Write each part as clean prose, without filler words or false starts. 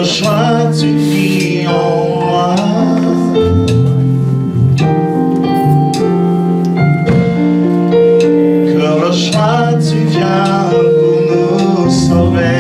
choix tu fis en moi. Que le choix tu viens pour nous sauver.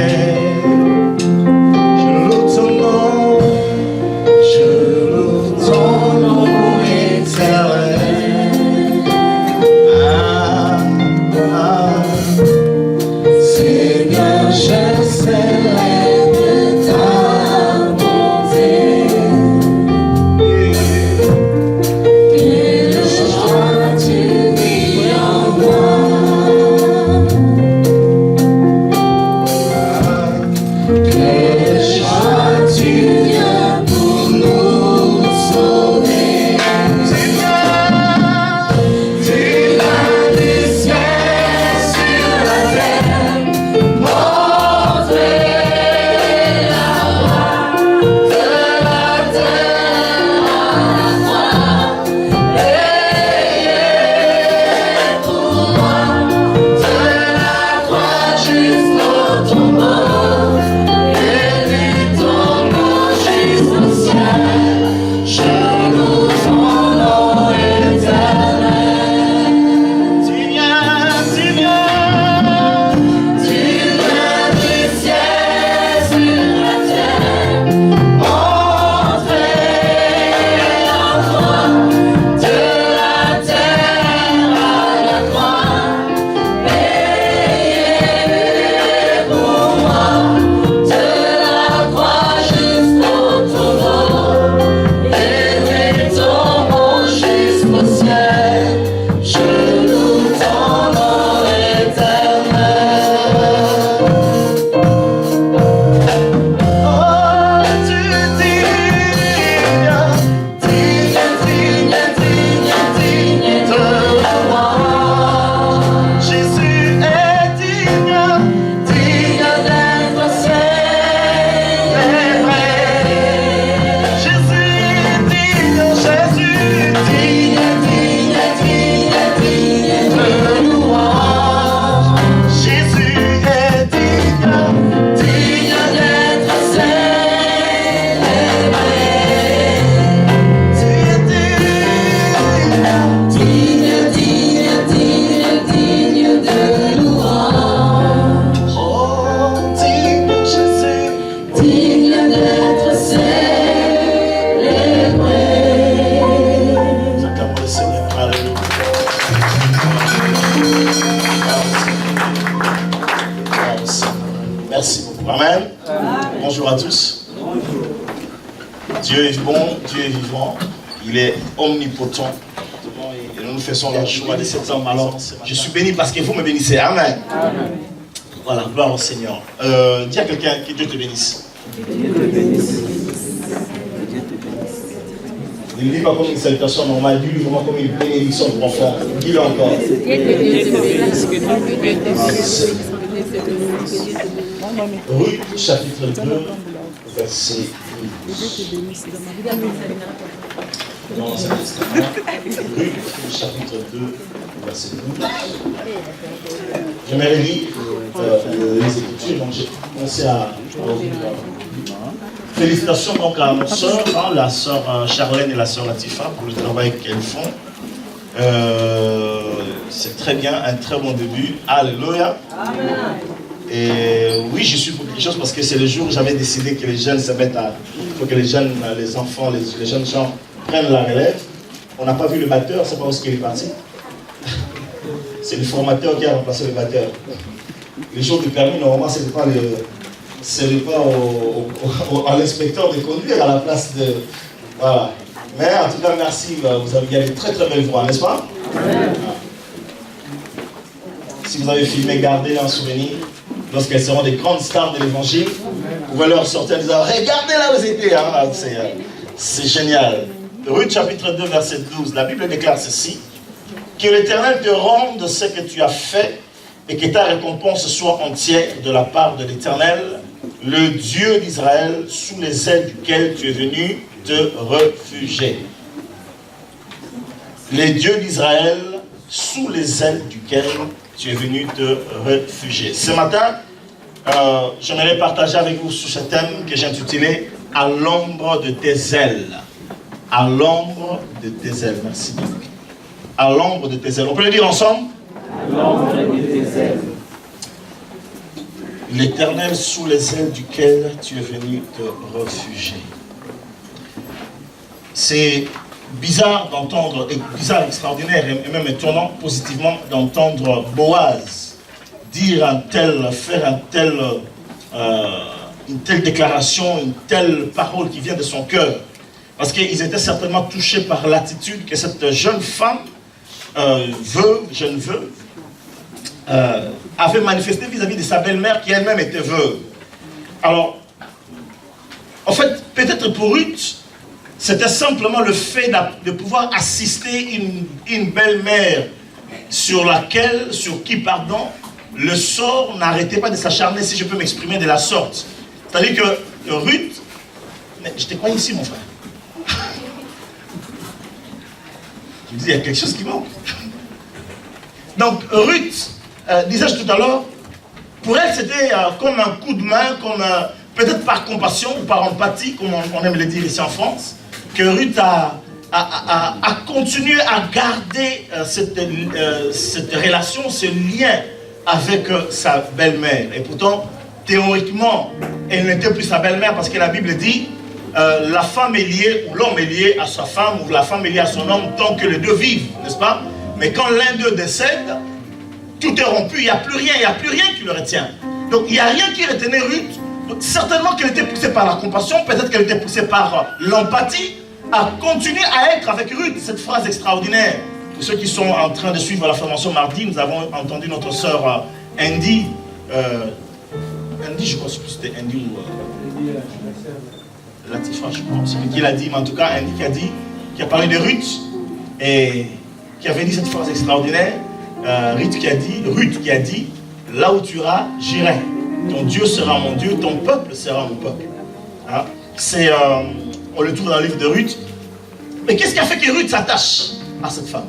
Omnipotent. Et nous faisons le choix de cet homme. Alors, je suis béni parce que vous me bénissez. Amen. Amen. Voilà, gloire au Seigneur. Dis à quelqu'un que Dieu te bénisse. Ne dis pas comme une salutation normale, dis-lui vraiment comme une bénédiction profonde. Dis-le encore. Ruth, chapitre 2, verset 12. Dans l'Ancien Testament, Ruth, chapitre 2, verset 12. J'aimerais lire les Écritures, donc j'ai commencé à ouvrir. Félicitations donc à nos sœurs, hein, la sœur Charlène et la sœur Latifa pour le travail qu'elles font. C'est très bien, un très bon début. Alléluia. Amen. Et oui, je suis pour quelque chose parce que c'est le jour où j'avais décidé que les jeunes se mettent à... Il faut que les jeunes, les enfants, les jeunes gens prennent la relève. On n'a pas vu le batteur, c'est pas où il est parti. C'est le formateur qui a remplacé le batteur. Le jour du permis, normalement, ce n'est pas à l'inspecteur de conduire à la place de... Voilà. Mais en tout cas, merci, vous avez gagné une très très belle voix, n'est-ce pas? Amen. Si vous avez filmé, gardez-les en souvenir. Lorsqu'elles seront des grandes stars de l'évangile, vous pouvez leur sortir en disant, regardez là où vous étiez, hein? C'est génial. Ruth chapitre 2, verset 12, la Bible déclare ceci: que l'Éternel te rende ce que tu as fait et que ta récompense soit entière de la part de l'Éternel, le Dieu d'Israël, sous les ailes duquel tu es venu te réfugier. Les dieux d'Israël, sous les ailes duquel tu es venu te réfugier. Ce matin, j'aimerais partager avec vous sur ce thème que j'ai intitulé « À l'ombre de tes ailes ». À l'ombre de tes ailes. Merci beaucoup. À l'ombre de tes ailes. On peut le dire ensemble? À l'ombre de tes ailes. L'Éternel sous les ailes duquel tu es venu te réfugier. C'est bizarre d'entendre, bizarre, extraordinaire et même étonnant positivement d'entendre Boaz dire faire une telle déclaration, une telle parole qui vient de son cœur. Parce qu'ils étaient certainement touchés par l'attitude que cette jeune femme, jeune veuve, avait manifesté vis-à-vis de sa belle-mère qui elle-même était veuve. Alors, en fait, peut-être pour Ruth, c'était simplement le fait de pouvoir assister une belle-mère sur qui, le sort n'arrêtait pas de s'acharner, si je peux m'exprimer de la sorte. C'est-à-dire que Ruth, je te crois ici mon frère. Je me dis, il y a quelque chose qui manque. Donc Ruth, disais-je tout à l'heure, pour elle c'était comme un coup de main, peut-être par compassion ou par empathie, comme on aime le dire ici en France, que Ruth a continué à garder cette relation, ce lien avec sa belle-mère. Et pourtant, théoriquement, elle n'était plus sa belle-mère parce que la Bible dit la femme est liée, ou l'homme est lié à sa femme, ou la femme est liée à son homme tant que les deux vivent, n'est-ce pas? Mais quand l'un d'eux décède, tout est rompu, il n'y a plus rien qui le retient. Donc il n'y a rien qui retenait Ruth. Donc, certainement qu'elle était poussée par la compassion, peut-être qu'elle était poussée par l'empathie, à continuer à être avec Ruth. Cette phrase extraordinaire. Pour ceux qui sont en train de suivre la formation mardi, nous avons entendu notre sœur Andy, je pense que c'était Andy ou Latifa, je pense, qui l'a dit, mais en tout cas Andy qui a parlé de Ruth et qui avait dit cette phrase extraordinaire. Ruth qui a dit, là où tu iras, j'irai. Ton Dieu sera mon Dieu, ton peuple sera mon peuple. Hein? On le trouve dans le livre de Ruth. Mais qu'est-ce qui a fait que Ruth s'attache à cette femme?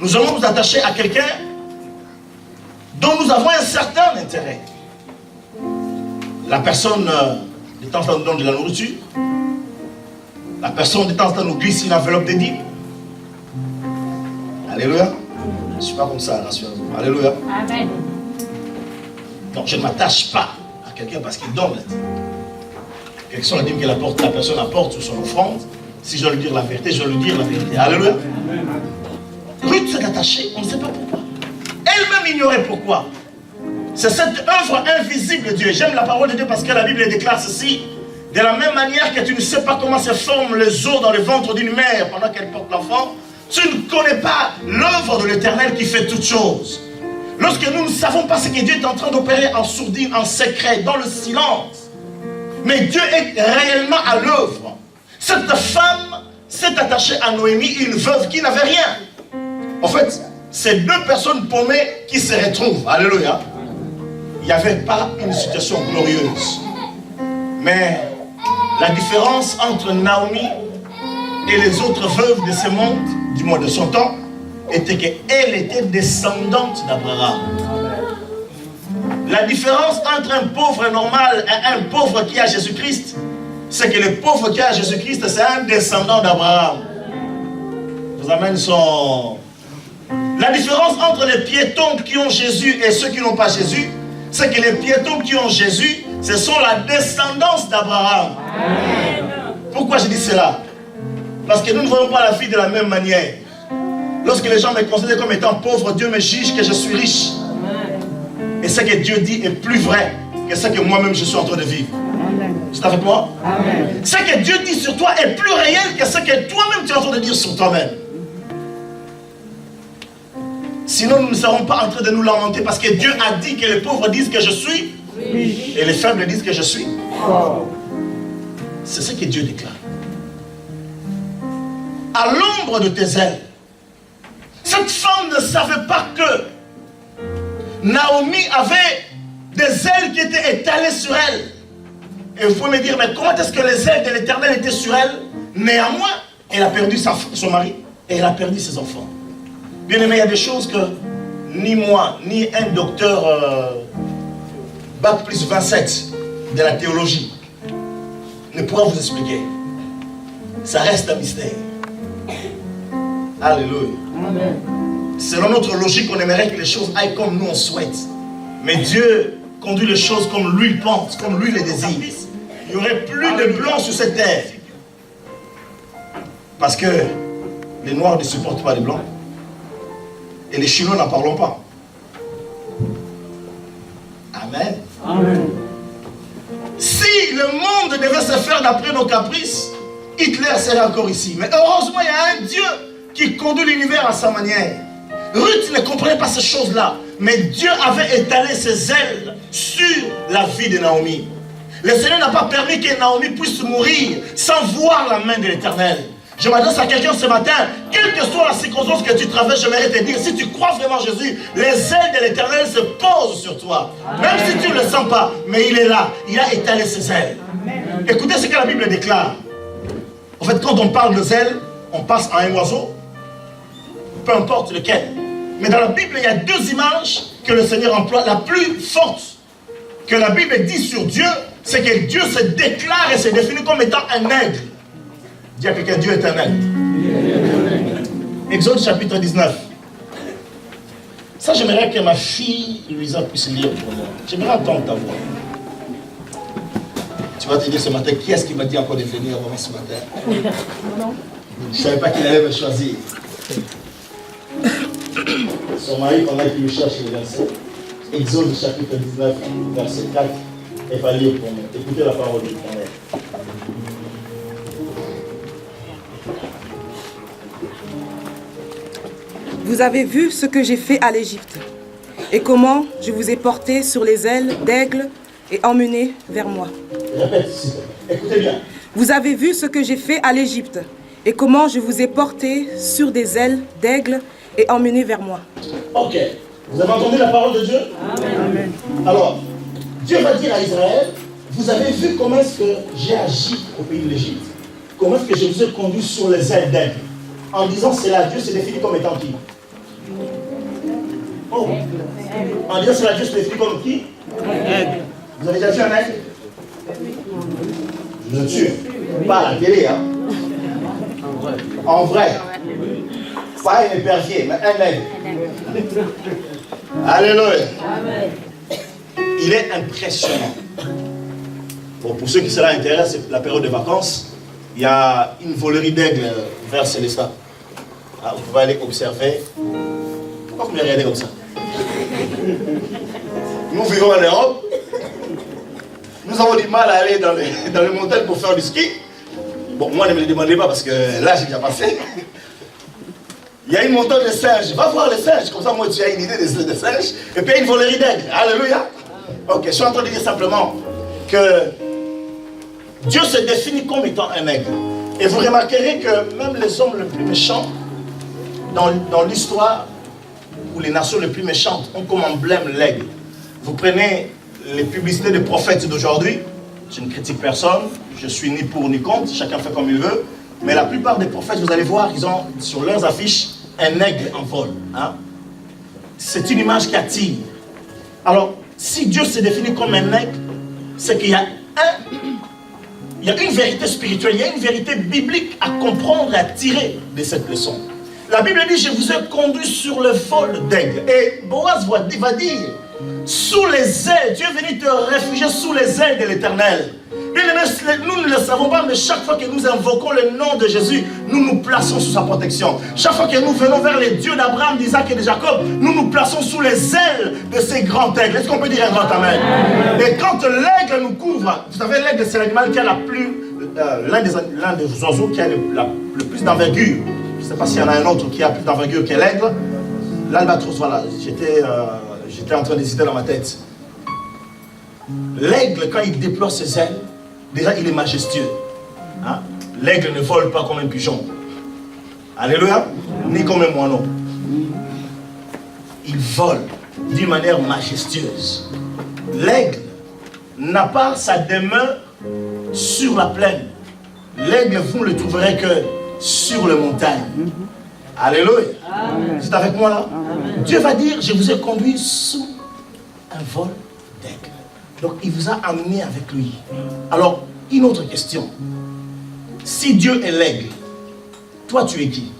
Nous allons nous attacher à quelqu'un dont nous avons un certain intérêt. La personne de temps en temps nous donne de la nourriture. La personne de temps en temps nous glisse une enveloppe de dîmes. Alléluia. Je ne suis pas comme ça, rassurez-vous. Alléluia. Amen. Donc je ne m'attache pas à quelqu'un parce qu'il donne. Quelle que soit la dîme que la personne apporte sur son offrande, si je dois lui dire la vérité, je dois lui dire la vérité. Alléluia. Ruth s'est attachée, on ne sait pas pourquoi. Elle-même ignorait pourquoi. C'est cette œuvre invisible de Dieu. J'aime la parole de Dieu parce que la Bible déclare ceci. De la même manière que tu ne sais pas comment se forment les os dans le ventre d'une mère pendant qu'elle porte l'enfant, tu ne connais pas l'œuvre de l'Éternel qui fait toutes choses. Lorsque nous ne savons pas ce que Dieu est en train d'opérer en sourdine, en secret, dans le silence, mais Dieu est réellement à l'œuvre. Cette femme s'est attachée à Noémie, une veuve qui n'avait rien. En fait, c'est deux personnes paumées qui se retrouvent. Alléluia. Il n'y avait pas une situation glorieuse. Mais la différence entre Naomi et les autres veuves de ce monde, du moins de son temps, était qu'elle était descendante d'Abraham. La différence entre un pauvre normal et un pauvre qui a Jésus-Christ, c'est que le pauvre qui a Jésus-Christ, c'est un descendant d'Abraham. Je vous amène son... La différence entre les piétons qui ont Jésus et ceux qui n'ont pas Jésus, c'est que les piétons qui ont Jésus, ce sont la descendance d'Abraham. Pourquoi je dis cela? Parce que nous ne voyons pas la vie de la même manière. Lorsque les gens me considèrent comme étant pauvre, Dieu me juge que je suis riche. Et ce que Dieu dit est plus vrai que ce que moi-même je suis en train de vivre. C'est avec moi? Ce que Dieu dit sur toi est plus réel que ce que toi-même tu es en train de dire sur toi-même. Sinon, nous ne serons pas en train de nous lamenter parce que Dieu a dit que les pauvres disent que je suis et les faibles disent que je suis. C'est ce que Dieu déclare. À l'ombre de tes ailes. Cette femme ne savait pas que Naomi avait des ailes qui étaient étalées sur elle. Et vous pouvez me dire, mais comment est-ce que les ailes de l'Éternel étaient sur elle? Néanmoins, elle a perdu son mari et elle a perdu ses enfants. Bien aimé, il y a des choses que ni moi, ni un docteur Bac plus 27 de la théologie ne pourra vous expliquer. Ça reste un mystère. Alléluia. Amen. Selon notre logique, on aimerait que les choses aillent comme nous on souhaite. Mais Dieu conduit les choses comme lui il pense, comme lui les désire. Il n'y aurait plus de blancs sur cette terre. Parce que les Noirs ne supportent pas les Blancs. Et les Chinois n'en parlons pas. Amen. Amen. Si le monde devait se faire d'après nos caprices, Hitler serait encore ici. Mais heureusement, il y a un Dieu qui conduit l'univers à sa manière. Ruth ne comprenait pas ces choses-là. Mais Dieu avait étalé ses ailes sur la vie de Naomi. Le Seigneur n'a pas permis que Naomi puisse mourir sans voir la main de l'Éternel. Je m'adresse à quelqu'un ce matin, quelle que soit la circonstance que tu traverses, j'aimerais te dire, si tu crois vraiment en Jésus, les ailes de l'Éternel se posent sur toi. Même si tu ne le sens pas, mais il est là, il a étalé ses ailes. Amen. Écoutez ce que la Bible déclare. En fait, quand on parle de ailes, on passe à un oiseau, peu importe lequel. Mais dans la Bible, il y a deux images que le Seigneur emploie. La plus forte que la Bible dit sur Dieu, c'est que Dieu se déclare et se définit comme étant un aigle. Dis à quelqu'un, Dieu est un aigle. Exode chapitre 19. Ça, j'aimerais que ma fille Louisa puisse lire pour moi. J'aimerais entendre ta voix. Tu vas te dire ce matin, qui est-ce qui m'a dit encore de venir avant ce matin? Non. Je ne savais pas qu'il allait me choisir. Son mari, on a qui lui cherche les versets. Exode chapitre 19, verset 4. Il va lire pour moi. Écoutez la parole de l'Éternel. Vous avez vu ce que j'ai fait à l'Égypte, et comment je vous ai porté sur les ailes d'aigle et emmené vers moi. Répète, s'il te plaît. Écoutez bien. Vous avez vu ce que j'ai fait à l'Égypte, et comment je vous ai porté sur des ailes d'aigle et emmené vers moi. Ok. Vous avez entendu la parole de Dieu? Amen. Alors, Dieu va dire à Israël, vous avez vu comment est-ce que j'ai agi au pays de l'Égypte? Comment est-ce que je vous ai conduit sur les ailes d'aigle? En disant cela, Dieu se définit comme étant qui? Oh. En disant cela, Dieu se définit comme qui? Vous avez déjà vu un aigle? Je vous assure. Pas à la télé, hein? En vrai. Pas un épervier, mais un aigle. Alléluia. Il est impressionnant. Bon, pour ceux qui cela intéresse, c'est la période de vacances. Il y a une volerie d'aigles vers Célestat. Ah, vous pouvez aller observer. Pourquoi vous me regardez comme ça? Nous vivons en Europe. Nous avons du mal à aller dans les montagnes pour faire du ski. Bon, moi, ne me le demandez pas parce que là, j'ai déjà passé. Il y a une montagne de singes. Va voir les singes. Comme ça, moi, tu as une idée des singes. Et puis, il y a une volerie d'aigles. Alléluia. Ok, je suis en train de dire simplement que Dieu se définit comme étant un aigle. Et vous remarquerez que même les hommes les plus méchants, dans l'histoire, où les nations les plus méchantes ont comme emblème l'aigle. Vous prenez les publicités des prophètes d'aujourd'hui, je ne critique personne, je suis ni pour ni contre, chacun fait comme il veut, mais la plupart des prophètes, vous allez voir, ils ont sur leurs affiches un aigle en vol. Hein? C'est une image qui attire. Alors, si Dieu se définit comme un aigle, c'est qu'il y a une vérité spirituelle, il y a une vérité biblique à comprendre et à tirer de cette leçon. La Bible dit, je vous ai conduit sur le vol d'aigle. Et Boaz va dire, sous les ailes, Dieu est venu te réfugier sous les ailes de l'Éternel. Nous ne le savons pas, mais chaque fois que nous invoquons le nom de Jésus, nous nous plaçons sous sa protection. Chaque fois que nous venons vers les dieux d'Abraham, d'Isaac et de Jacob, nous nous plaçons sous les ailes de ces grands aigles. Est-ce qu'on peut dire un grand amen? Et quand l'aigle nous couvre, vous savez, l'aigle c'est l'animal qui a l'un des oiseaux qui a le plus d'envergure. Je ne sais pas s'il y en a un autre qui a plus d'envergure que l'aigle. L'albatros, voilà, j'étais en train d'hésiter dans ma tête. L'aigle, quand il déploie ses ailes, déjà il est majestueux. Hein? L'aigle ne vole pas comme un pigeon. Alléluia. Ni comme un moineau. Il vole d'une manière majestueuse. L'aigle n'a pas sa demeure sur la plaine. L'aigle, vous ne le trouverez que sur les montagnes. Alléluia. Vous êtes avec moi là? Amen. Dieu va dire, je vous ai conduit sous un vol d'aigle. Donc il vous a amené avec lui. Alors, une autre question. Si Dieu est l'aigle, toi tu es qui?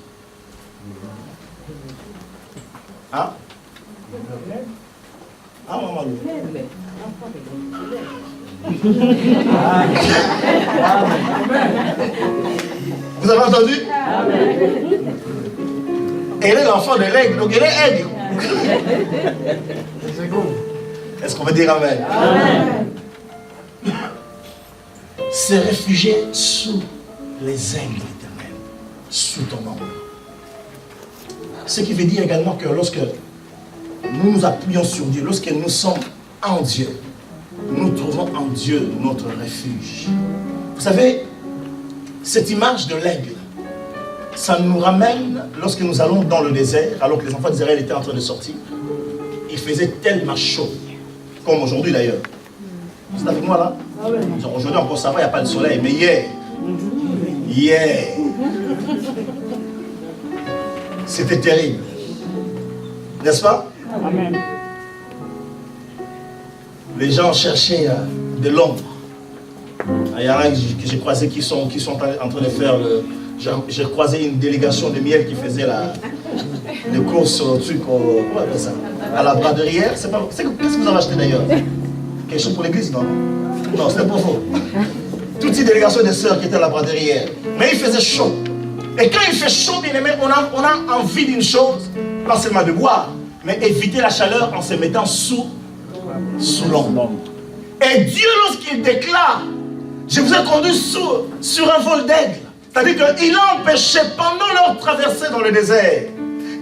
Hein? Ah, maman. Vous avez entendu? Elle est l'enfant de l'aigle, donc elle est aigle. Est-ce qu'on peut dire amen? Se réfugier sous les ailes de l'Éternel, sous ton ombre. Ce qui veut dire également que lorsque nous nous appuyons sur Dieu, lorsque nous sommes en Dieu, nous trouvons en Dieu notre refuge. Vous savez, cette image de l'aigle, ça nous ramène lorsque nous allons dans le désert, alors que les enfants d'Israël étaient en train de sortir. Il faisait tellement chaud, comme aujourd'hui d'ailleurs. Vous êtes avec moi là? Aujourd'hui encore ça va, il n'y a pas de soleil, mais hier, c'était terrible. N'est-ce pas? Amen. Les gens cherchaient de l'ombre. Il y en a que j'ai croisé qui sont en train de faire le... J'ai croisé une délégation de miel qui faisait le course sur le truc à la braderie hier. Qu'est-ce que vous avez acheté d'ailleurs? Quelque chose pour l'église, non? Non, c'était pas faux. Toute une délégation de sœurs qui étaient à la braderie hier. Mais il faisait chaud. Et quand il fait chaud, bien aimé, on a envie d'une chose, pas seulement de boire, mais éviter la chaleur en se mettant sous l'ombre. Et Dieu, lorsqu'il déclare, je vous ai conduit sur un vol d'aigle, c'est-à-dire qu'il a empêché, pendant leur traversée dans le désert,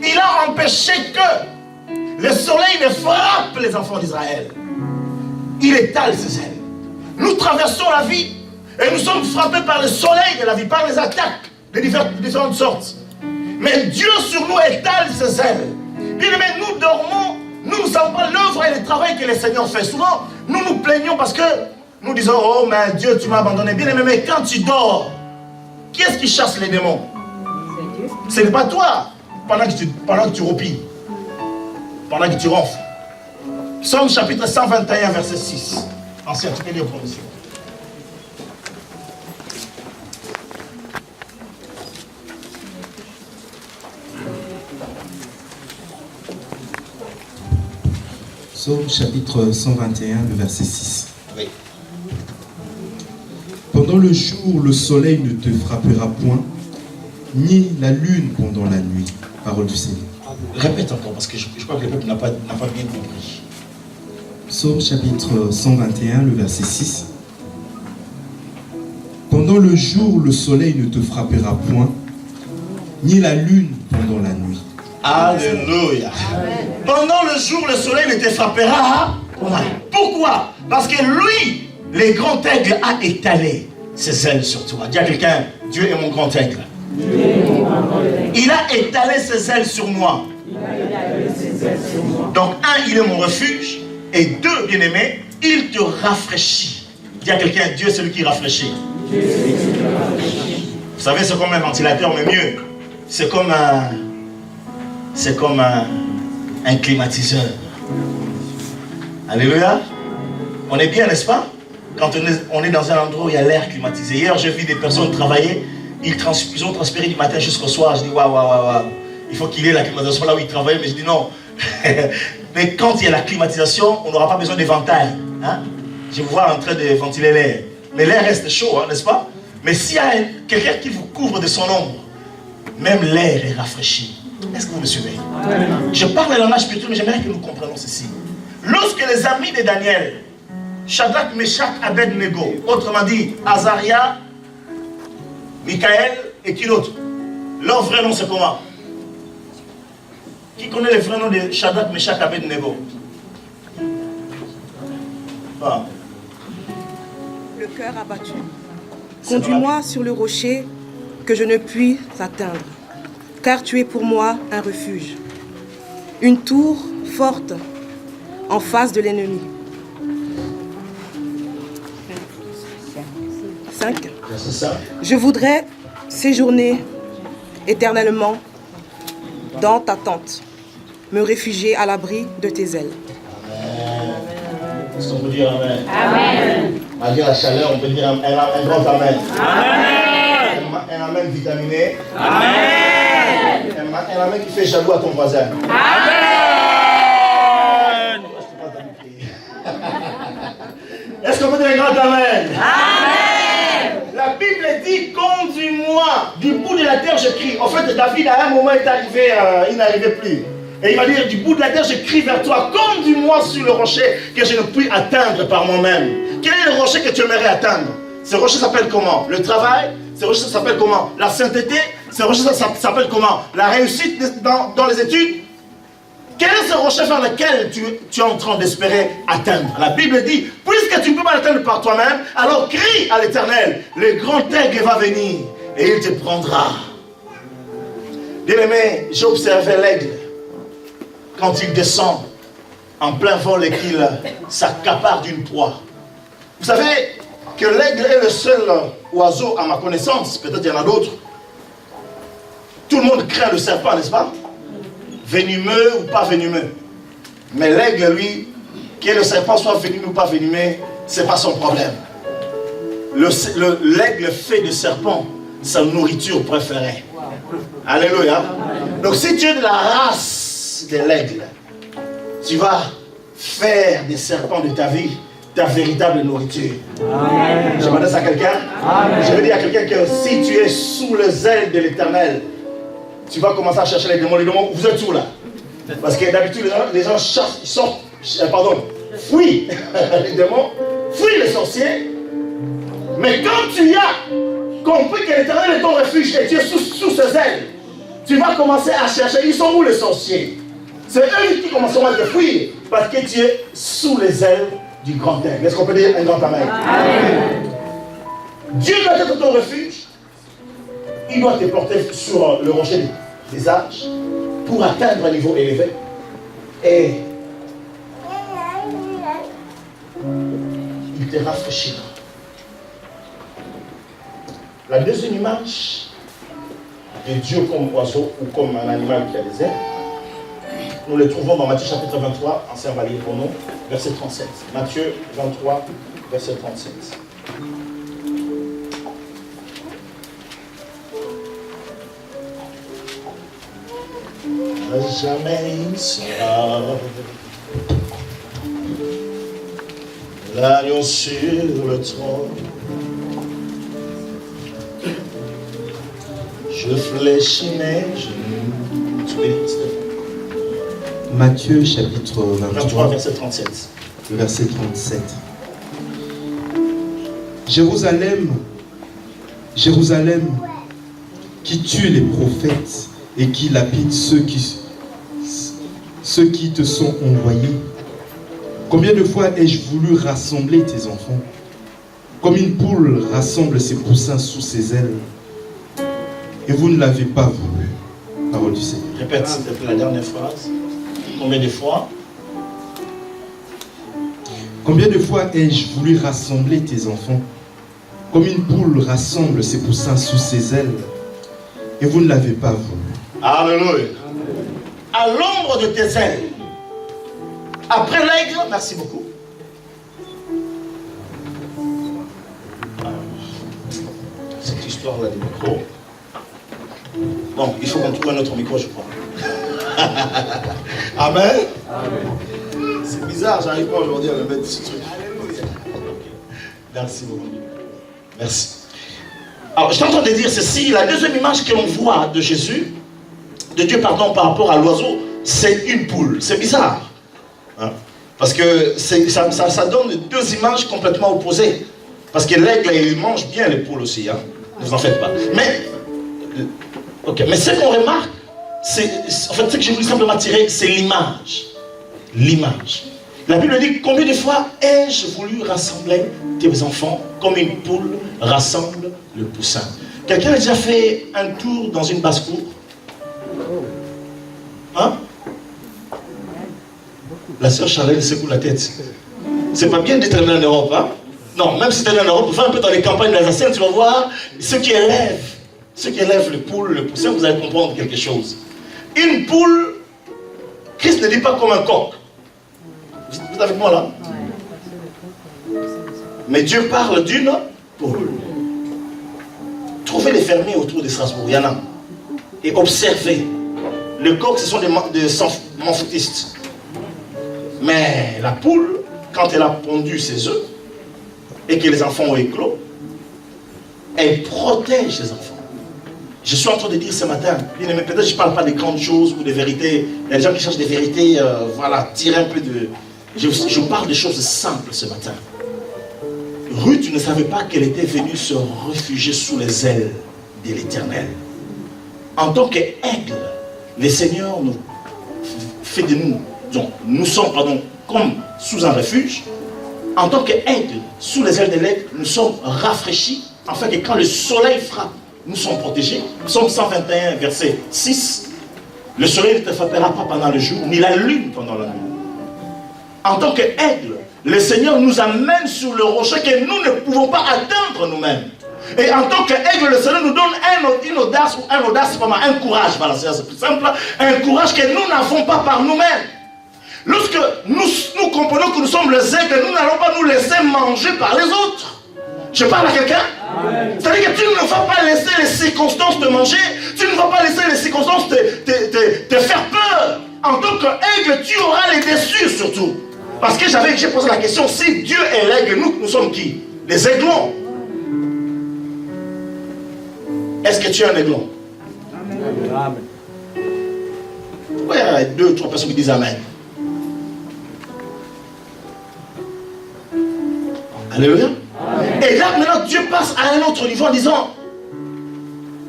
il a empêché que le soleil ne frappe les enfants d'Israël. Il étale ses ailes. Nous traversons la vie et nous sommes frappés par le soleil de la vie, par les attaques de différentes sortes. Mais Dieu sur nous étale ses ailes. Bien aimé, nous dormons, nous ne savons pas l'œuvre et le travail que le Seigneur fait. Souvent, nous nous plaignons parce que nous disons, oh mais Dieu, tu m'as abandonné. Bien aimé, mais quand tu dors, qui est-ce qui chasse les démons? Ce n'est pas toi, pendant que tu roupilles, pendant que tu ronfles. Psaume chapitre 121, verset 6. Ancien, tu peux lire pour nous. Psaume chapitre 121, le verset 6. Oui. Pendant le jour, le soleil ne te frappera point, ni la lune pendant la nuit. Parole du Seigneur. Répète encore, parce que je crois que le peuple n'a pas bien compris. Psaume chapitre 121, le verset 6. Pendant le jour, le soleil ne te frappera point, ni la lune pendant la nuit. Alléluia. Amen. Pendant le jour, le soleil ne te frappera point. Pourquoi? Parce que lui, le grand aigle, a étalé ses ailes sur toi. Dis à quelqu'un, Dieu est mon grand aigle. Il a étalé ses ailes sur moi. Donc, un, il est mon refuge. Et deux, bien-aimé, il te rafraîchit. Dis à quelqu'un, Dieu c'est lui qui rafraîchit. Vous savez, c'est comme un ventilateur, mais mieux. C'est comme un climatiseur. Alléluia. On est bien, n'est-ce pas? Quand on est dans un endroit où il y a l'air climatisé. Hier, j'ai vu des personnes travailler. Ils ont transpiré du matin jusqu'au soir. Je dis, waouh. Il faut qu'il y ait la climatisation là où ils travaillent. Mais je dis non. Mais quand il y a la climatisation, on n'aura pas besoin d'éventail. Hein? Je vous vois en train de ventiler l'air. Mais l'air reste chaud, hein, n'est-ce pas? Mais s'il y a quelqu'un qui vous couvre de son ombre, même l'air est rafraîchi. Est-ce que vous me suivez? Je parle le langage spirituel, mais j'aimerais que nous comprenions ceci. Lorsque les amis de Daniel, Shadrach, Meshach, Abed-Nego, autrement dit, Azaria, Michael et qui d'autre? Leur vrai nom c'est comment? Qui connaît les vrais noms de Shadrach, Meshach, Abed-Nego? Ah. Le cœur abattu. Conduis-moi sur le rocher que je ne puis atteindre, car tu es pour moi un refuge, une tour forte en face de l'ennemi. 5. C'est ça. Je voudrais séjourner éternellement dans ta tente, me réfugier à l'abri de tes ailes. Amen. Est-ce qu'on peut dire Amen? Amen. Malgré la chaleur, on peut dire un grand Amen. Amen. Un Amen vitaminé. Amen. Un Amen qui fait jaloux à ton voisin. Amen. Est-ce qu'on peut dire un grand Amen? Amen. La Bible dit, conduis-moi du bout de la terre, je crie. En fait, David, à un moment, est arrivé, il n'arrivait plus. Et il va dire, du bout de la terre, je crie vers toi, conduis-moi sur le rocher que je ne puis atteindre par moi-même. Quel est le rocher que tu aimerais atteindre? Ce rocher s'appelle comment? Le travail? Ce rocher s'appelle comment? La sainteté? Ce rocher s'appelle comment? La réussite dans les études? Quel est ce rocher vers lequel tu es en train d'espérer atteindre? La Bible dit, puisque tu ne peux pas l'atteindre par toi-même, alors crie à l'Éternel, le grand aigle va venir et il te prendra. Bien-aimé, j'ai observé l'aigle quand il descend en plein vol et qu'il s'accapare d'une proie. Vous savez que l'aigle est le seul oiseau à ma connaissance, peut-être il y en a d'autres. Tout le monde craint le serpent, n'est-ce pas? Venimeux ou pas venimeux. Mais l'aigle, lui, que le serpent soit venimeux ou pas venimeux, ce n'est pas son problème. L'aigle fait du serpent sa nourriture préférée. Alléluia. Donc si tu es de la race de l'aigle, tu vas faire des serpents de ta vie ta véritable nourriture. Amen. Je m'adresse à quelqu'un. Je veux dire à quelqu'un que si tu es sous les ailes de l'Éternel, tu vas commencer à chercher les démons. Les démons, vous êtes où là? Parce que d'habitude, les gens chassent, ils sortent, fuient les démons, fuient les sorciers. Mais quand tu as compris que l'Éternel est ton refuge et tu es sous ses ailes, tu vas commencer à chercher. Ils sont où les sorciers? C'est eux qui commenceront à te fuir parce que tu es sous les ailes du grand aigle. Est-ce qu'on peut dire un grand amen? Amen. Dieu doit être ton refuge. Il doit te porter sur le rocher des âges pour atteindre un niveau élevé. Et il te rafraîchira. La deuxième image de Dieu comme oiseau ou comme un animal qui a des ailes, nous le trouvons dans Matthieu chapitre 23, ancien va lire pour nous, verset 37. Matthieu 23, verset 37. Jamais il sera l'agneau sur le trône. Je fléchis mes genoux. Tu peux lire, Matthieu chapitre 23, verset 37. Verset 37. Jérusalem, Jérusalem, qui tue les prophètes et qui lapide ceux qui te sont envoyés. Combien de fois ai-je voulu rassembler tes enfants, comme une poule rassemble ses poussins sous ses ailes, et vous ne l'avez pas voulu. Parole du Seigneur. Répète s'il te plaît la dernière phrase. Combien de fois? Combien de fois ai-je voulu rassembler tes enfants, comme une poule rassemble ses poussins sous ses ailes, et vous ne l'avez pas voulu. Alléluia. À l'ombre de tes ailes. Après l'aigle, merci beaucoup. Cette histoire-là des micros. Bon, il faut qu'on trouve un autre micro, je crois. Amen. Amen. C'est bizarre, j'arrive pas aujourd'hui à me mettre ce truc. Alléluia. Merci beaucoup. Merci. Alors, je suis en train de dire ceci, la deuxième image que l'on voit de Jésus, de Dieu, pardon, par rapport à l'oiseau, c'est une poule. C'est bizarre. Hein? Parce que ça donne deux images complètement opposées. Parce que l'aigle, il mange bien les poules aussi. Hein? Ne vous en faites pas. Mais, mais ce qu'on remarque, en fait, ce que je voulais simplement tirer, c'est l'image. L'image. La Bible dit, combien de fois ai-je voulu rassembler tes enfants comme une poule rassemble le poussin? Quelqu'un a déjà fait un tour dans une basse-cour? Hein? La sœur Charlène secoue la tête. C'est pas bien d'être en Europe, hein? Non, même si tu es en Europe, va un peu dans les campagnes alsaciennes, tu vas voir ceux qui élèvent les poules, le poussin, vous allez comprendre quelque chose. Une poule, Christ ne dit pas comme un coq. Vous êtes avec moi là? Mais Dieu parle d'une poule. Trouvez les fermiers autour de Strasbourg, il y en a. Et observez. Le coq, ce sont des manfoutistes. Mais la poule, quand elle a pondu ses œufs, et que les enfants ont éclos, elle protège les enfants. Je suis en train de dire ce matin, peut-être je ne parle pas des grandes choses ou des vérités. Il y a des gens qui cherchent des vérités, voilà, tirer un peu de... Je parle des choses simples ce matin. Ruth ne savait pas qu'elle était venue se réfugier sous les ailes de l'Éternel. En tant qu'aigle, le Seigneur nous fait de nous, donc nous sommes, comme sous un refuge. En tant qu'aigle, sous les ailes de l'aigle, nous sommes rafraîchis, afin que quand le soleil frappe, nous sommes protégés. Psaume 121, verset 6. Le soleil ne te frappera pas pendant le jour, ni la lune pendant la nuit. En tant qu'aigle, le Seigneur nous amène sur le rocher que nous ne pouvons pas atteindre nous-mêmes. Et en tant qu'aigle, le Seigneur nous donne une audace, un courage, voilà, c'est plus simple, un courage que nous n'avons pas par nous-mêmes. Lorsque nous comprenons que nous sommes les aigles, nous n'allons pas nous laisser manger par les autres. Je parle à quelqu'un? C'est-à-dire que tu ne vas pas laisser les circonstances te manger, tu ne vas pas laisser les circonstances te faire peur. En tant qu'aigle, tu auras les déçus surtout. Parce que j'ai posé la question, si Dieu est l'aigle, nous sommes qui? Les aiglons. Est-ce que tu es un aiglon? Amen. Pourquoi il y a 2 ou 3 personnes qui disent Amen? Alléluia. Amen. Et là maintenant Dieu passe à un autre niveau en disant,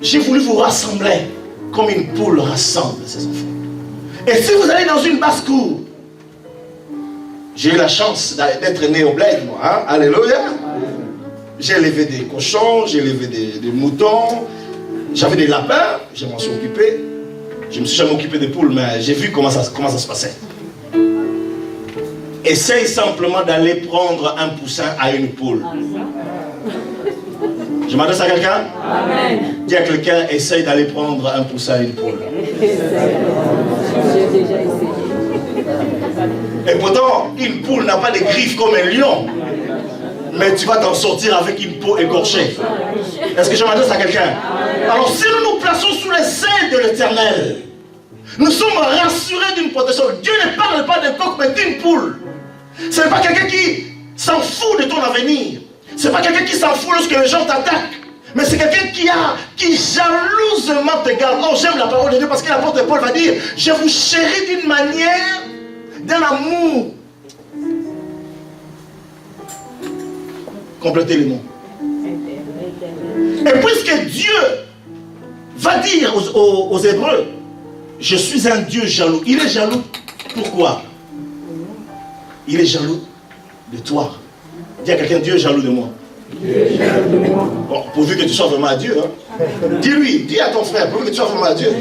j'ai voulu vous rassembler comme une poule rassemble ses enfants. Et si vous allez dans une basse-cour, j'ai eu la chance d'être né au bled, moi. Hein? Alléluia. J'ai élevé des cochons, j'ai élevé des moutons, j'avais des lapins, je m'en suis occupé. Je ne me suis jamais occupé des poules, mais j'ai vu comment ça se passait. Essaye simplement d'aller prendre un poussin à une poule. Je m'adresse à quelqu'un? Amen. Dis à quelqu'un, essaye d'aller prendre un poussin à une poule. J'ai déjà essayé. Et pourtant, une poule n'a pas de griffes comme un lion. Mais tu vas t'en sortir avec une peau écorchée. Est-ce que je m'adresse à quelqu'un? Alors si nous nous plaçons sous les ailes de l'Éternel, nous sommes rassurés d'une protection. Dieu ne parle pas d'un coq mais d'une poule. Ce n'est pas quelqu'un qui s'en fout de ton avenir. Ce n'est pas quelqu'un qui s'en fout lorsque les gens t'attaquent. Mais c'est quelqu'un qui jalousement te garde. Oh, j'aime la parole de Dieu parce que l'apôtre Paul va dire, je vous chéris d'une manière, d'un amour. Complétez les mots. Et puisque Dieu va dire aux Hébreux, je suis un Dieu jaloux. Il est jaloux. Pourquoi? Il est jaloux de toi. Dis à quelqu'un, Dieu est jaloux de moi. Bon, pourvu que tu sois vraiment à Dieu. Hein. Dis-lui, dis à ton frère, pourvu que tu sois vraiment à Dieu.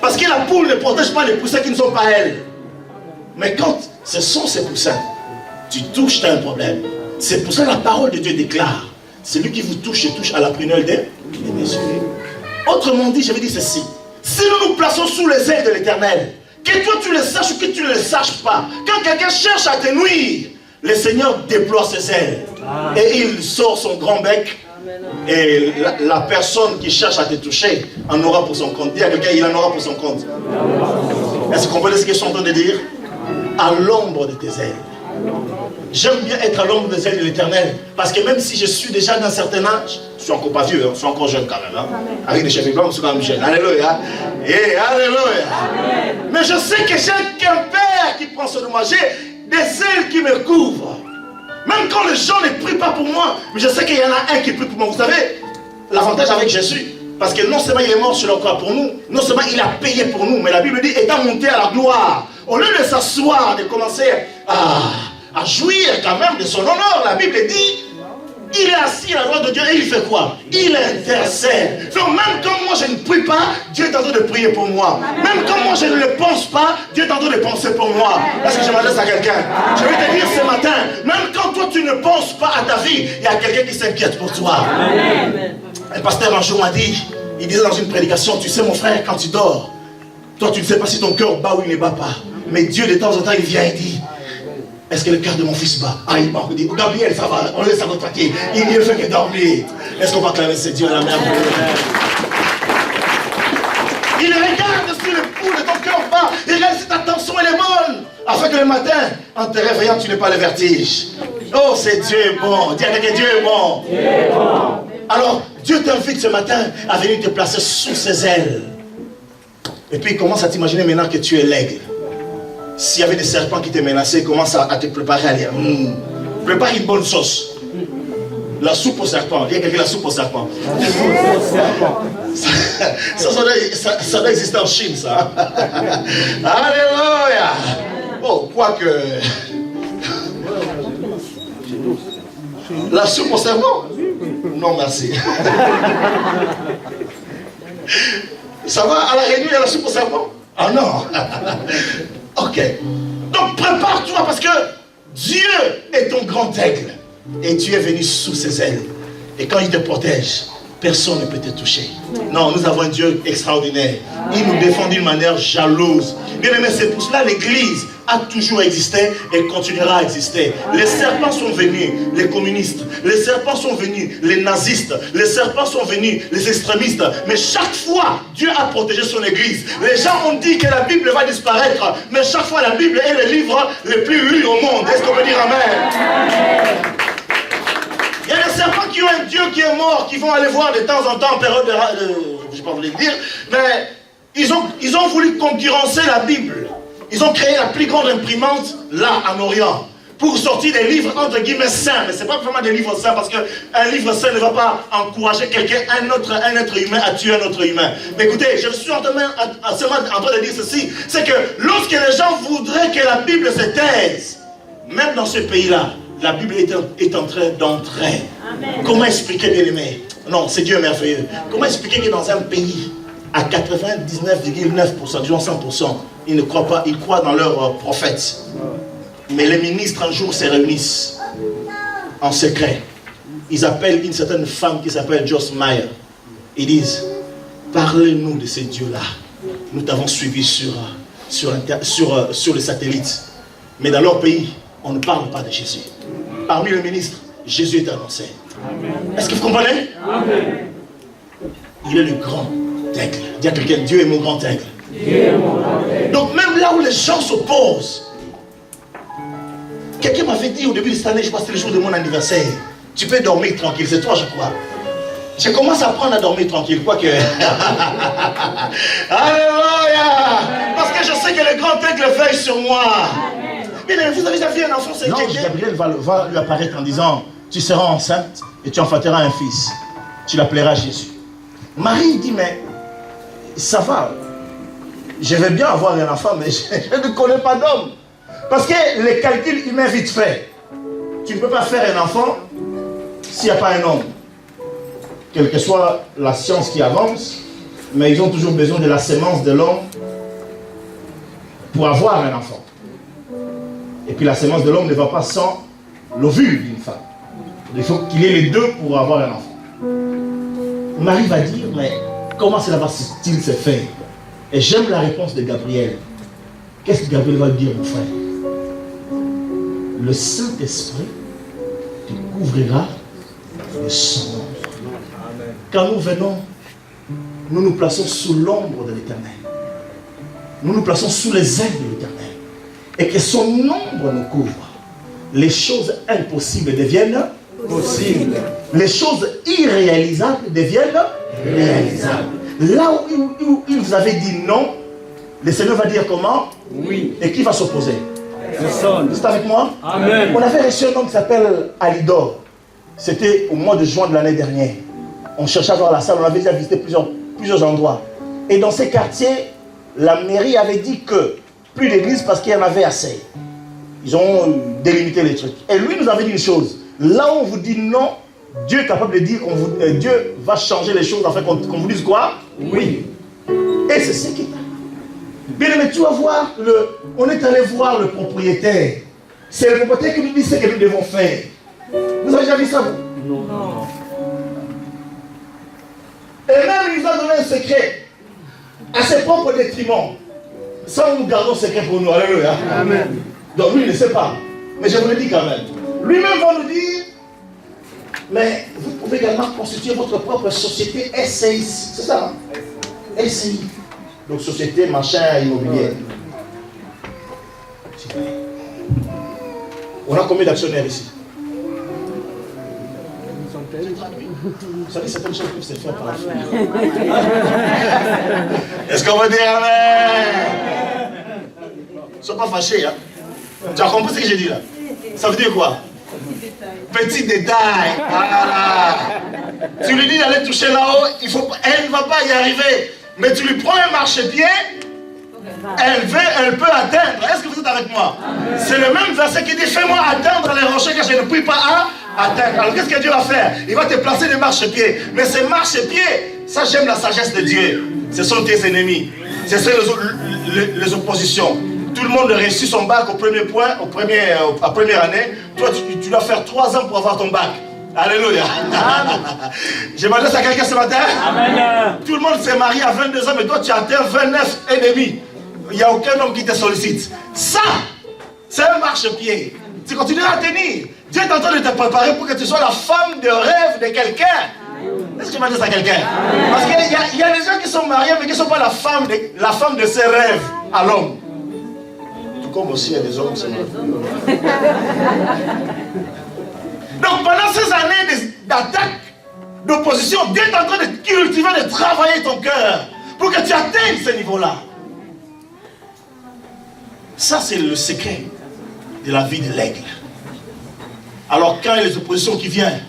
Parce que la poule ne protège pas les poussins qui ne sont pas elle. Mais quand ce sont ces poussins, tu touches, tu as un problème. C'est pour ça que la parole de Dieu déclare, celui qui vous touche à la prunelle des messieurs. Autrement dit, je vais dire ceci. Si nous nous plaçons sous les ailes de l'Éternel, que toi tu le saches ou que tu ne le saches pas, quand quelqu'un cherche à te nuire, le Seigneur déploie ses ailes. Et il sort son grand bec. Et la personne qui cherche à te toucher en aura pour son compte. Dis à quelqu'un, il en aura pour son compte. Est-ce que vous comprenez ce que je suis en train de dire? À l'ombre de tes ailes. J'aime bien être à l'ombre des ailes de l'Éternel. Parce que même si je suis déjà d'un certain âge, je suis encore pas vieux, hein, je suis encore jeune quand même. Hein. Avec des cheveux blancs, je suis quand même jeune. Alléluia. Et alléluia. Amen. Mais je sais que j'ai qu'un père qui prend soin de moi. J'ai des ailes qui me couvrent. Même quand les gens ne prient pas pour moi, mais je sais qu'il y en a un qui prie pour moi. Vous savez, l'avantage avec Jésus, parce que non seulement il est mort sur le croix pour nous, non seulement il a payé pour nous, mais la Bible dit, étant monté à la gloire, au lieu de s'asseoir, de commencer à jouir quand même de son honneur, la Bible dit, il est assis à la droite de Dieu et il fait quoi? Il intercède. Donc même quand moi je ne prie pas, Dieu est en train de prier pour moi. Même quand moi je ne le pense pas, Dieu est en train de penser pour moi. Est-ce que je m'adresse à quelqu'un? Je vais te dire ce matin, même quand toi tu ne penses pas à ta vie, il y a quelqu'un qui s'inquiète pour toi. Amen. Un pasteur un jour m'a dit, Il disait dans une prédication, tu sais mon frère, quand tu dors, toi tu ne sais pas si ton cœur bat ou il ne bat pas. Mais Dieu de temps en temps il vient et dit, est-ce que le cœur de mon fils bat? Ah, il bat. Il dit, Gabriel, ça va, on laisse ça tranquille. Il ne fait que dormir. Est-ce qu'on va clamer ce Dieu à la mer? Il regarde si le pouls de ton cœur bat. Il regarde si ta tension elle est bonne. Afin que le matin, en te réveillant, tu n'aies pas le vertige. Oh, c'est Dieu est bon. Dis avec Dieu est bon. Dieu est bon. Alors, Dieu t'invite ce matin à venir te placer sous ses ailes. Et puis, il commence à t'imaginer maintenant que tu es l'aigle. S'il y avait des serpents qui te menaçaient, commence à te préparer à dire, prépare une bonne sauce. La soupe au serpent. Il y a quelqu'un la soupe au serpent. Ça doit exister en Chine, ça. Alléluia. Oh, quoique. La soupe au serpent? Non, merci. Ça va, à la Réunion, il y a la soupe au serpent? Ah non. Ok. Donc prépare-toi parce que Dieu est ton grand aigle. Et tu es venu sous ses ailes. Et quand il te protège, personne ne peut te toucher. Non, nous avons un Dieu extraordinaire. Il nous défend d'une manière jalouse. Bien aimé, c'est pour cela l'Église a toujours existé et continuera à exister. Les serpents sont venus, les communistes. Les serpents sont venus, les nazistes. Les serpents sont venus, les extrémistes. Mais chaque fois, Dieu a protégé son Église. Les gens ont dit que la Bible va disparaître. Mais chaque fois, la Bible est le livre le plus lu au monde. Est-ce qu'on peut dire Amen? Il y a des serpents qui ont un Dieu qui est mort, qui vont aller voir de temps en temps en période de... je ne sais pas vous le dire, mais ils ont voulu concurrencer la Bible. Ils ont créé la plus grande imprimante là, en Orient, pour sortir des livres entre guillemets saints. Mais ce n'est pas vraiment des livres saints, parce qu'un livre saint ne va pas encourager quelqu'un, un être humain, à tuer un autre humain. Mais écoutez, je suis seulement en train de dire ceci, c'est que lorsque les gens voudraient que la Bible se taise, même dans ce pays-là, la Bible est en train d'entrer. Comment expliquer, bien aimé? Non, c'est Dieu merveilleux. Comment expliquer que dans un pays, à 99,9%, disons 100%, ils ne croient pas, ils croient dans leurs prophètes. Mais les ministres un jour se réunissent en secret. Ils appellent une certaine femme qui s'appelle Joyce Meyer. Ils disent, parlez-nous de ces dieux-là. Nous t'avons suivi sur le satellite. Mais dans leur pays, on ne parle pas de Jésus. Parmi les ministres, Jésus est annoncé. Est-ce que vous comprenez? Amen. Il est le grand aigle. Dis à quelqu'un, Dieu est mon grand aigle. Donc même là où les gens s'opposent, quelqu'un m'avait dit au début de cette année, je crois que c'était le jour de mon anniversaire, tu peux dormir tranquille, c'est toi je crois. Je commence à apprendre à dormir tranquille, quoique... Alléluia! Parce que je sais que le grand aigle veille sur moi. Bien, vous avez déjà vu un enfant, c'est Gabriel va lui apparaître en disant, tu seras enceinte et tu enfanteras un fils. Tu l'appelleras Jésus. Marie dit, mais ça va. Je vais bien avoir un enfant, mais je ne connais pas d'homme. Parce que les calculs humains vite fait. Tu ne peux pas faire un enfant s'il n'y a pas un homme. Quelle que soit la science qui avance, mais ils ont toujours besoin de la sémence de l'homme pour avoir un enfant. Et puis la sémence de l'homme ne va pas sans l'ovule d'une femme. Il faut qu'il y ait les deux pour avoir un enfant. Marie va dire, mais comment cela va-t-il se faire? Et j'aime la réponse de Gabriel. Qu'est-ce que Gabriel va dire, mon frère? Le Saint-Esprit te couvrira de son ombre. Quand nous venons, nous nous plaçons sous l'ombre de l'Éternel. Nous nous plaçons sous les ailes de l'Éternel. Et que son ombre nous couvre. Les choses impossibles deviennent possibles. Les choses irréalisables deviennent réalisables. Là où il vous avait dit non, le Seigneur va dire comment? Oui. Et qui va s'opposer? Personne. Vous êtes avec moi? Amen. On avait reçu un homme qui s'appelle Alidor. C'était au mois de juin de l'année dernière. On cherchait à voir la salle, on avait déjà visité plusieurs endroits. Et dans ces quartiers, la mairie avait dit que plus d'église parce qu'il y en avait assez. Ils ont délimité les trucs. Et lui nous avait dit une chose. Là où on vous dit non, Dieu est capable de dire, Dieu va changer les choses afin qu'on vous dise quoi? Oui. Et c'est ce qui est. Bien aimé, tu vas voir, on est allé voir le propriétaire. C'est le propriétaire qui nous dit ce que nous devons faire. Vous avez déjà vu ça, vous? Non. Et même il nous a donné un secret à ses propres détriments. Ça, nous gardons le secret pour nous. Alléluia. Amen. Donc lui, il ne sait pas. Mais je vous le dis quand même. Lui-même va nous dire, mais vous pouvez également constituer votre propre société SCI. C'est ça, hein? SCI. Donc société, machin, immobilière. On a combien d'actionnaires ici? Vous savez, certaines choses peuvent se faire par la foi. Est-ce qu'on va dire amen? Ne sois pas fâché, hein? Tu as compris ce que j'ai dit là? Ça veut dire quoi? Petit détail. Voilà. Tu lui dis d'aller toucher là-haut, elle ne va pas y arriver. Mais tu lui prends un marchepied, elle peut atteindre. Est-ce que vous êtes avec moi? C'est le même verset qui dit, fais-moi atteindre les rochers que je ne puis pas atteindre. Alors qu'est-ce que Dieu va faire? Il va te placer des marchepieds. Mais ces marchepieds, ça j'aime la sagesse de Dieu. Ce sont tes ennemis. Ce sont les oppositions. Tout le monde réussit son bac au premier point, à première année. Toi, tu dois faire 3 ans pour avoir ton bac. Alléluia. Je m'adresse à quelqu'un ce matin. Amen. Tout le monde s'est marié à 22 ans, mais toi, tu as atteint 29 et demi. Il n'y a aucun homme qui te sollicite. Ça, c'est un marchepied. Tu continueras à tenir. Dieu est en train de te préparer pour que tu sois la femme de rêve de quelqu'un. Est-ce que tu m'adresses à quelqu'un? Parce qu'il y a des gens qui sont mariés, mais qui ne sont pas la femme de ses rêves à l'homme. Comme aussi il y a des hommes qui sont mariés. Donc pendant ces années d'attaque, d'opposition, Dieu est en train de cultiver, de travailler ton cœur pour que tu atteignes ce niveau-là. Ça, c'est le secret de la vie de l'aigle. Alors quand il y a les oppositions qui viennent,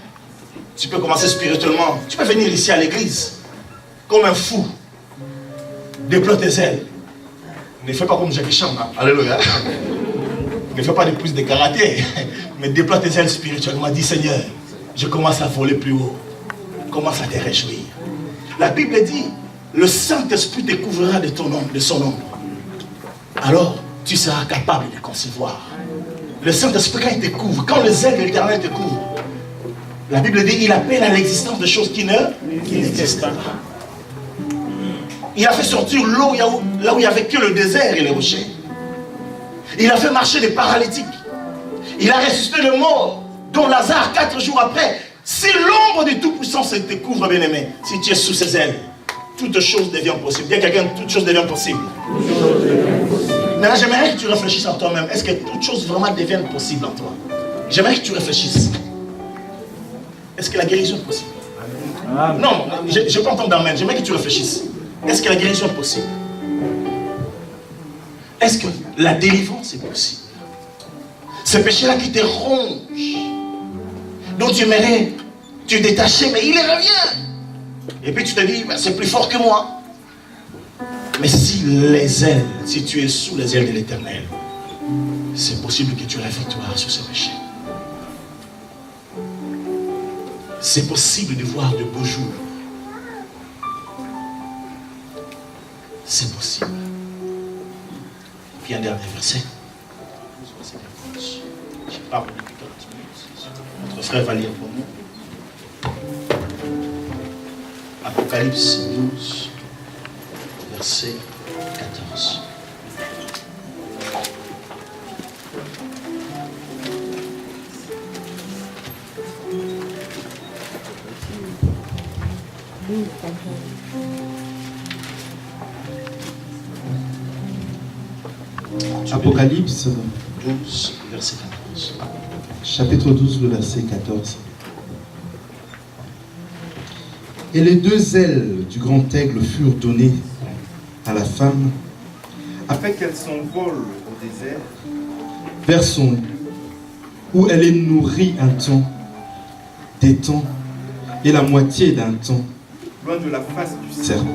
tu peux commencer spirituellement. Tu peux venir ici à l'église comme un fou. Déploie tes ailes. Ne fais pas comme Jackie Chan. Alléluia. Ne fais pas de plus de karaté. Mais déploie tes ailes spirituellement. Dis Seigneur, je commence à voler plus haut. Commence à te réjouir. La Bible dit, le Saint-Esprit te couvrira de son ombre. Alors, tu seras capable de concevoir. Le Saint-Esprit, quand il te couvre, quand les ailes de l'Éternel te couvrent, la Bible dit, il appelle à l'existence de choses qui n'existent pas. Il a fait sortir l'eau là où il n'y avait que le désert et les rochers. Il a fait marcher les paralytiques. Il a ressuscité le mort, dont Lazare 4 jours après. Si l'ombre du Tout-Puissant te couvre, bien-aimé, si tu es sous ses ailes, toute chose devient possible. Dis à quelqu'un, toute chose devient possible. Maintenant, j'aimerais que tu réfléchisses en toi-même. Est-ce que toute chose vraiment devient possible en toi? J'aimerais que tu réfléchisses. Est-ce que la guérison est possible? Non, je ne peux pas entendre d'amen. J'aimerais que tu réfléchisses. Est-ce que la guérison est possible? Est-ce que la délivrance est possible? Ce péché-là qui te ronge, dont tu aimerais te détacher, mais il revient. Et puis tu te dis, c'est plus fort que moi. Mais si tu es sous les ailes de l'Éternel, c'est possible que tu aies la victoire sur ce péché. C'est possible de voir de beaux jours. C'est possible. Puis un dernier verset. Je parle depuis 40 minutes. Notre frère va lire pour nous. Apocalypse 12, verset 14. Apocalypse 12, verset 14. Chapitre 12, le verset 14. Et les 2 ailes du grand aigle furent données à la femme, afin qu'elle s'envole au désert, vers son lieu, où elle est nourrie un temps, des temps, et la moitié d'un temps, loin de la face du serpent.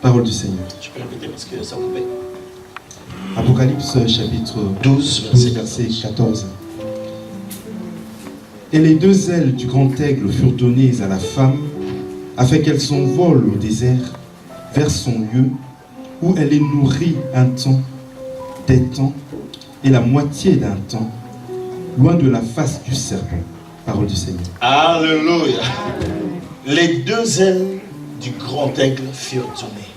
Parole du Seigneur. Je peux répéter parce que ça coupait. Apocalypse chapitre 12, verset 14. Et les 2 ailes du grand aigle furent données à la femme, afin qu'elle s'envole au désert, vers son lieu, où elle est nourrie un temps, des temps, et la moitié d'un temps, loin de la face du serpent. Parole du Seigneur. Alléluia. Les 2 ailes du grand aigle furent donnés.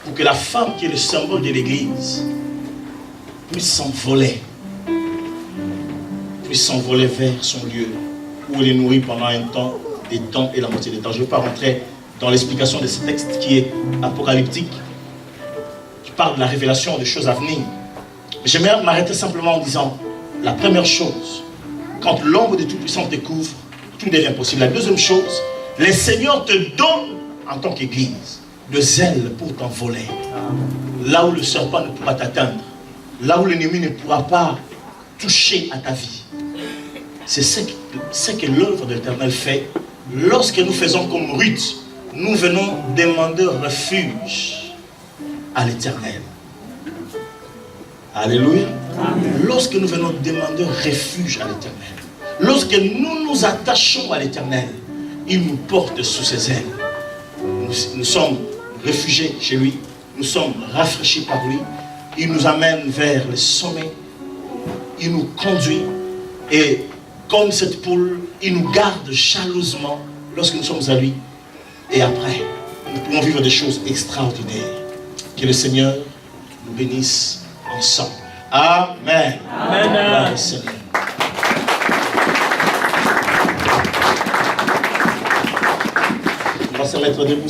Pour que la femme qui est le symbole de l'Église puisse s'envoler vers son lieu où elle est nourrie pendant un temps, des temps et la moitié des temps. Je ne vais pas rentrer dans l'explication de ce texte qui est apocalyptique, qui parle de la révélation des choses à venir. J'aimerais m'arrêter simplement en disant, la première chose, quand l'ombre de Tout-Puissant te couvre, tout devient possible. La deuxième chose, le Seigneur te donne, en tant qu'Église, de zèle pour t'envoler. Là où le serpent ne pourra t'atteindre, là où l'ennemi ne pourra pas toucher à ta vie. C'est ce que l'œuvre de l'Éternel fait. Lorsque nous faisons comme Ruth, nous venons demander refuge à l'Éternel. Alléluia. Amen. Lorsque nous venons demander refuge à l'Éternel, lorsque nous nous attachons à l'Éternel, il nous porte sous ses ailes. Nous sommes réfugiés chez lui, nous sommes rafraîchis par lui, il nous amène vers le sommet, il nous conduit et comme cette poule, il nous garde jalousement lorsque nous sommes à lui. Et après, nous pouvons vivre des choses extraordinaires. Que le Seigneur nous bénisse ensemble. Amen. Amen. Gloire au Seigneur. On va se mettre debout.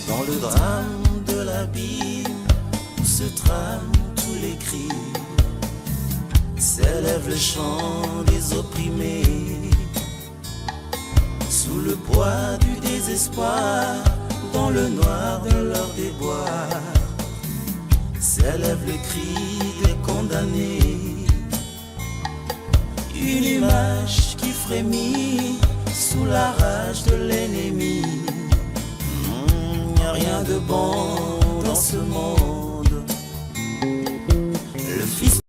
Dans le drame de l'abîme où se trament tous les cris, s'élève le chant des opprimés. Sous le poids du désespoir, dans le noir de leur déboire, s'élève le cri des condamnés. Une image qui frémit sous la rage de l'ennemi. Rien de bon dans ce monde. Le Fils